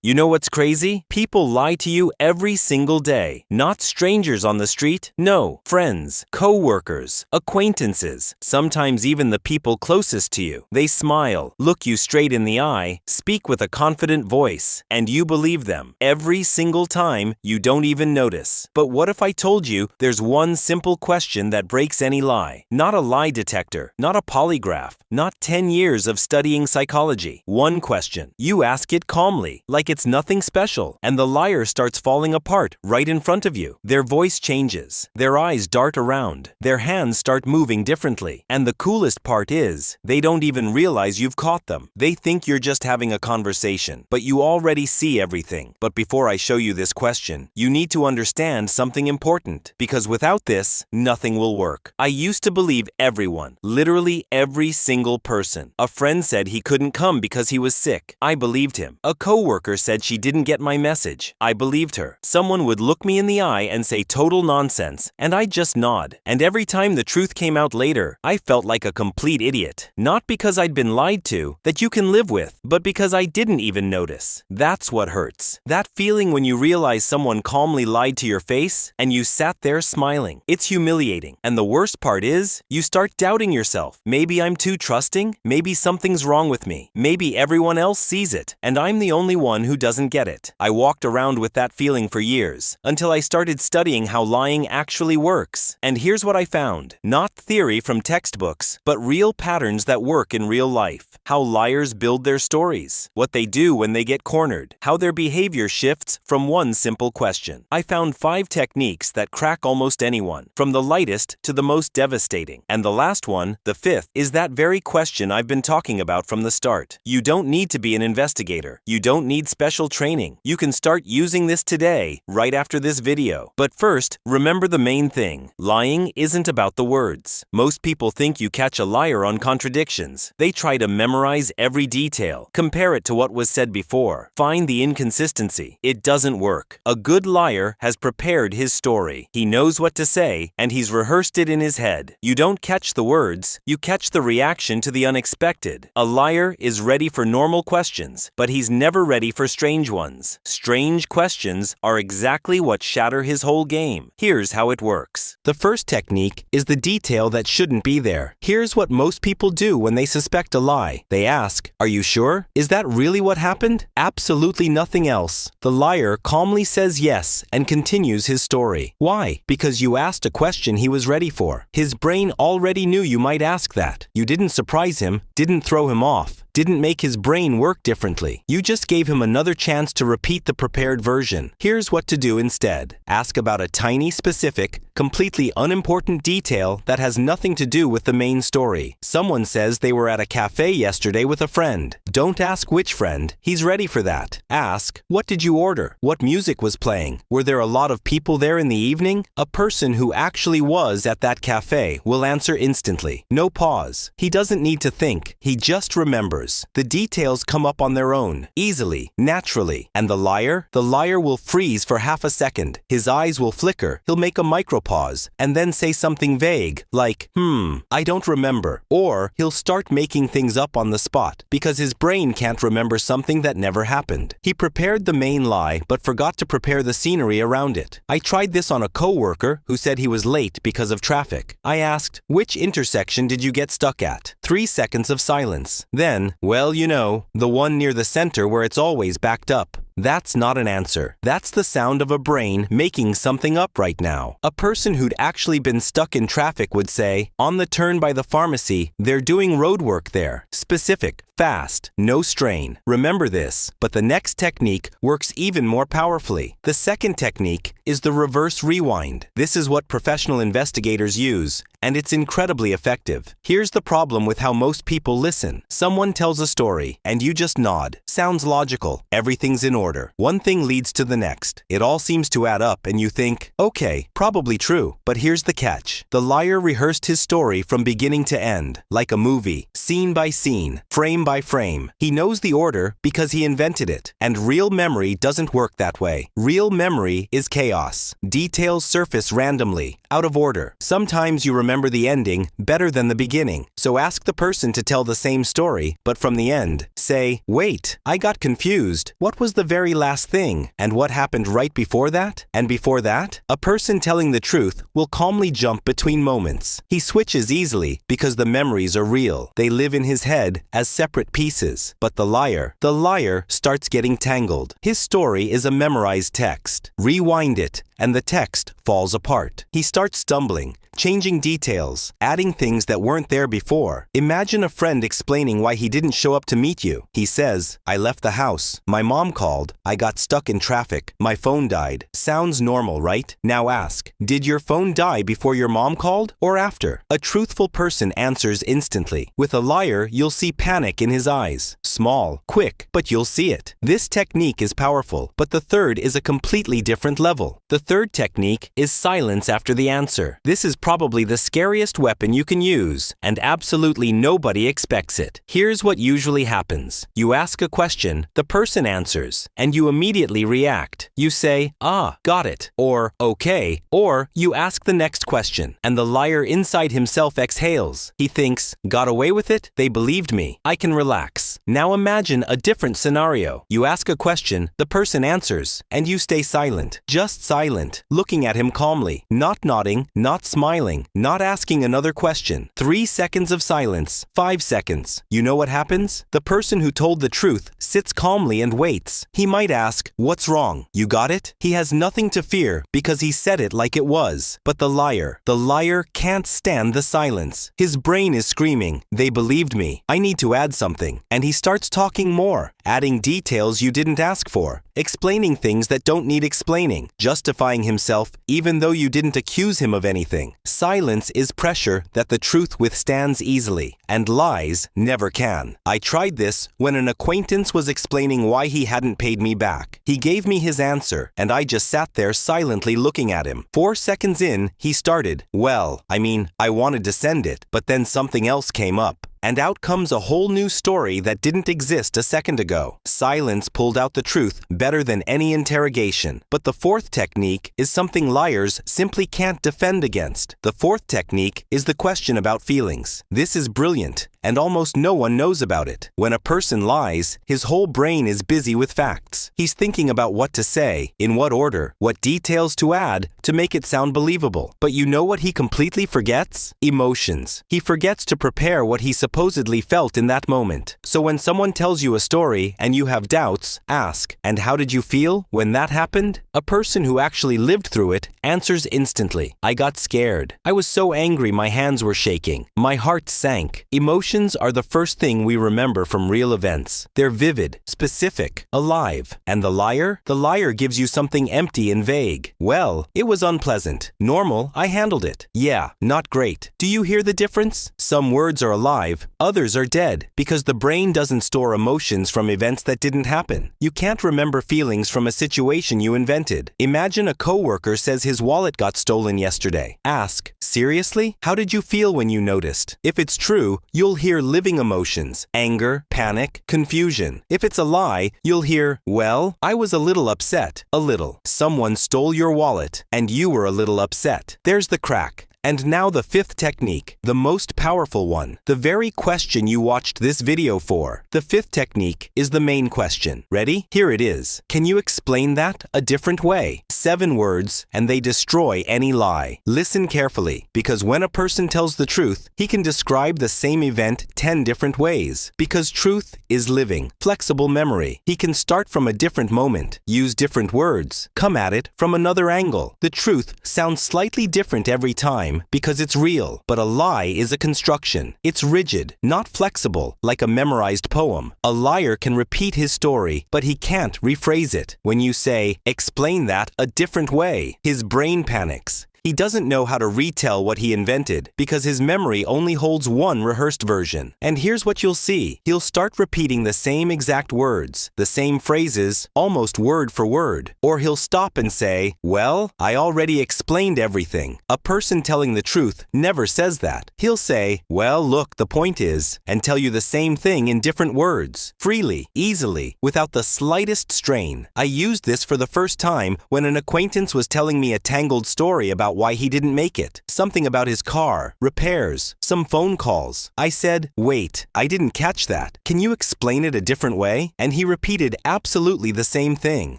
You know what's crazy? People lie to you every single day. Not strangers on the street. No, friends, co-workers, acquaintances, sometimes even the people closest to you. They smile, look you straight in the eye, speak with a confident voice, and you believe them. Every single time, you don't even notice. But what if I told you there's one simple question that breaks any lie? Not a lie detector, not a polygraph, not 10 years of studying psychology. One question. You ask it calmly, like it's nothing special, and the liar starts falling apart right in front of you. Their voice changes, their eyes dart around, their hands start moving differently, and the coolest part is, they don't even realize you've caught them. They think you're just having a conversation, but you already see everything. But before I show you this question, you need to understand something important, because without this, nothing will work. I used to believe everyone, literally every single person. A friend said he couldn't come because he was sick. I believed him. A coworker said she didn't get my message. I believed her. Someone would look me in the eye and say total nonsense, and I'd just nod. And every time the truth came out later, I felt like a complete idiot. Not because I'd been lied to, that you can live with, but because I didn't even notice. That's what hurts. That feeling when you realize someone calmly lied to your face, and you sat there smiling. It's humiliating. And the worst part is, you start doubting yourself. Maybe I'm too trusting? Maybe something's wrong with me. Maybe everyone else sees it, and I'm the only one who doesn't get it. I walked around with that feeling for years, until I started studying how lying actually works. And here's what I found. Not theory from textbooks, but real patterns that work in real life. How liars build their stories. What they do when they get cornered. How their behavior shifts from one simple question. I found 5 techniques that crack almost anyone, from the lightest to the most devastating. And the last one, the 5th, is that very question I've been talking about from the start. You don't need to be an investigator. You don't need special training. You can start using this today, right after this video. But first, remember the main thing. Lying isn't about the words. Most people think you catch a liar on contradictions. They try to memorize every detail, compare it to what was said before, find the inconsistency. It doesn't work. A good liar has prepared his story. He knows what to say, and he's rehearsed it in his head. You don't catch the words, you catch the reaction to the unexpected. A liar is ready for normal questions, but he's never ready for strange ones. Strange questions are exactly what shatter his whole game. Here's how it works. The first technique is the detail that shouldn't be there. Here's what most people do when they suspect a lie. They ask, "Are you sure? Is that really what happened?" Absolutely nothing else. The liar calmly says yes and continues his story. Why? Because you asked a question he was ready for. His brain already knew you might ask that. You didn't surprise him, didn't throw him off, didn't make his brain work differently. You just gave him another chance to repeat the prepared version. Here's what to do instead. Ask about a tiny, specific, completely unimportant detail that has nothing to do with the main story. Someone says they were at a cafe yesterday with a friend. Don't ask which friend. He's ready for that. Ask, what did you order? What music was playing? Were there a lot of people there in the evening? A person who actually was at that cafe will answer instantly. No pause. He doesn't need to think. He just remembers. The details come up on their own, easily, naturally. And the liar? The liar will freeze for half a second. His eyes will flicker. He'll make a micropause and then say something vague, like, I don't remember. Or he'll start making things up on the spot because his brain can't remember something that never happened. He prepared the main lie but forgot to prepare the scenery around it. I tried this on a coworker who said he was late because of traffic. I asked, which intersection did you get stuck at? 3 seconds of silence. Then, well, you know, the one near the center where it's always backed up. That's not an answer. That's the sound of a brain making something up right now. A person who'd actually been stuck in traffic would say, on the turn by the pharmacy, they're doing road work there. Specific, fast, no strain. Remember this, but the next technique works even more powerfully. The second technique is the reverse rewind. This is what professional investigators use, and it's incredibly effective. Here's the problem with how most people listen. Someone tells a story, and you just nod. Sounds logical. Everything's in order. One thing leads to the next. It all seems to add up, and you think, okay, probably true. But here's the catch. The liar rehearsed his story from beginning to end, like a movie, scene by scene, frame by frame. He knows the order because he invented it. And real memory doesn't work that way. Real memory is chaos. Details surface randomly, out of order. Sometimes you remember remember the ending better than the beginning. So ask the person to tell the same story, but from the end. Say, wait, I got confused. What was the very last thing? And what happened right before that? And before that? A person telling the truth will calmly jump between moments. He switches easily because the memories are real. They live in his head as separate pieces. But the liar starts getting tangled. His story is a memorized text. Rewind it, and the text falls apart. He starts stumbling, changing details, adding things that weren't there before. Imagine a friend explaining why he didn't show up to meet you. He says, I left the house. My mom called. I got stuck in traffic. My phone died. Sounds normal, right? Now ask, did your phone die before your mom called or after? A truthful person answers instantly. With a liar, you'll see panic in his eyes. Small, quick, but you'll see it. This technique is powerful, but the third is a completely different level. The third technique is silence after the answer. This is probably the scariest weapon you can use, and absolutely nobody expects it. Here's what usually happens. You ask a question, the person answers, and you immediately react. You say, ah, got it, or okay, or you ask the next question, and the liar inside himself exhales. He thinks, got away with it? They believed me. I can relax. Now imagine a different scenario. You ask a question, the person answers, and you stay silent. Just silent, looking at him calmly, not nodding, not smiling, not asking another question. 3 seconds of silence, 5 seconds. You know what happens? The person who told the truth sits calmly and waits. He might ask, what's wrong? You got it? He has nothing to fear because he said it like it was. But the liar can't stand the silence. His brain is screaming, they believed me. I need to add something. And he starts talking more, adding details you didn't ask for, explaining things that don't need explaining, justifying himself even though you didn't accuse him of anything. Silence is pressure that the truth withstands easily, and lies never can. I tried this when an acquaintance was explaining why he hadn't paid me back. He gave me his answer, and I just sat there silently looking at him. 4 seconds in, he started, well, I wanted to send it, but then something else came up. And out comes a whole new story that didn't exist a second ago. Silence pulled out the truth better than any interrogation. But the fourth technique is something liars simply can't defend against. The fourth technique is the question about feelings. This is brilliant, and almost no one knows about it. When a person lies, his whole brain is busy with facts. He's thinking about what to say, in what order, what details to add to make it sound believable. But you know what he completely forgets? Emotions. He forgets to prepare what he supposedly felt in that moment. So when someone tells you a story and you have doubts, ask, and how did you feel when that happened? A person who actually lived through it answers instantly. I got scared. I was so angry my hands were shaking. My heart sank. Emotions are the first thing we remember from real events. They're vivid, specific, alive. And the liar? The liar gives you something empty and vague. Well, it was unpleasant. Normal, I handled it. Yeah, not great. Do you hear the difference? Some words are alive, others are dead, because the brain doesn't store emotions from events that didn't happen. You can't remember feelings from a situation you invented. Imagine a coworker says his wallet got stolen yesterday. Ask, seriously? How did you feel when you noticed? If it's true, you'll hear living emotions, anger, panic, confusion. If it's a lie, you'll hear, well, I was a little upset. A little. Someone stole your wallet, and you were a little upset. There's the crack. And now the fifth technique, the most powerful one, the very question you watched this video for. The fifth technique is the main question. Ready? Here it is. Can you explain that a different way? 7 words, and they destroy any lie. Listen carefully, because when a person tells the truth, he can describe the same event 10 different ways. Because truth is living, flexible memory. He can start from a different moment, use different words, come at it from another angle. The truth sounds slightly different every time, because it's real, but a lie is a construction. It's rigid, not flexible, like a memorized poem. A liar can repeat his story, but he can't rephrase it. When you say, explain that a different way, his brain panics. He doesn't know how to retell what he invented because his memory only holds one rehearsed version. And here's what you'll see. He'll start repeating the same exact words, the same phrases, almost word for word. Or he'll stop and say, well, I already explained everything. A person telling the truth never says that. He'll say, well, look, the point is, and tell you the same thing in different words, freely, easily, without the slightest strain. I used this for the first time when an acquaintance was telling me a tangled story about about why he didn't make it. Something about his car, repairs, some phone calls. I said, "Wait, I didn't catch that. Can you explain it a different way?" And he repeated absolutely the same thing,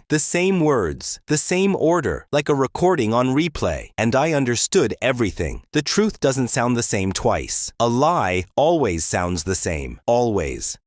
the same words, the same order, like a recording on replay. And I understood everything. The truth doesn't sound the same twice. A lie always sounds the same. Always.